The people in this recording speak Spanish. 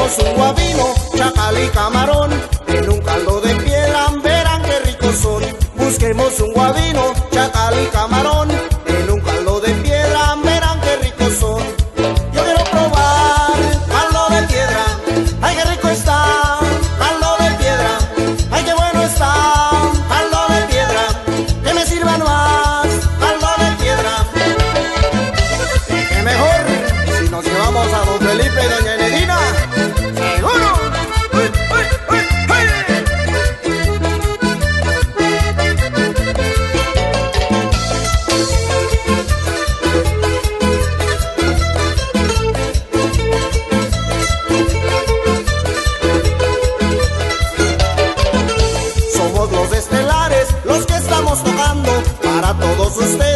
Busquemos un guabino, chacal y camarón, en un caldo de piedra, verán qué ricos son. Busquemos un guabino, chacal y camarón, en un caldo de piedra, verán qué ricos son. Yo quiero probar caldo de piedra, ay qué rico está, caldo de piedra, ay qué bueno está, caldo de piedra, que me sirvan más, caldo de piedra. Qué mejor si nos llevamos a don Felipe y doña Enedina, seguro. Somos los estelares, los que estamos tocando para todos ustedes.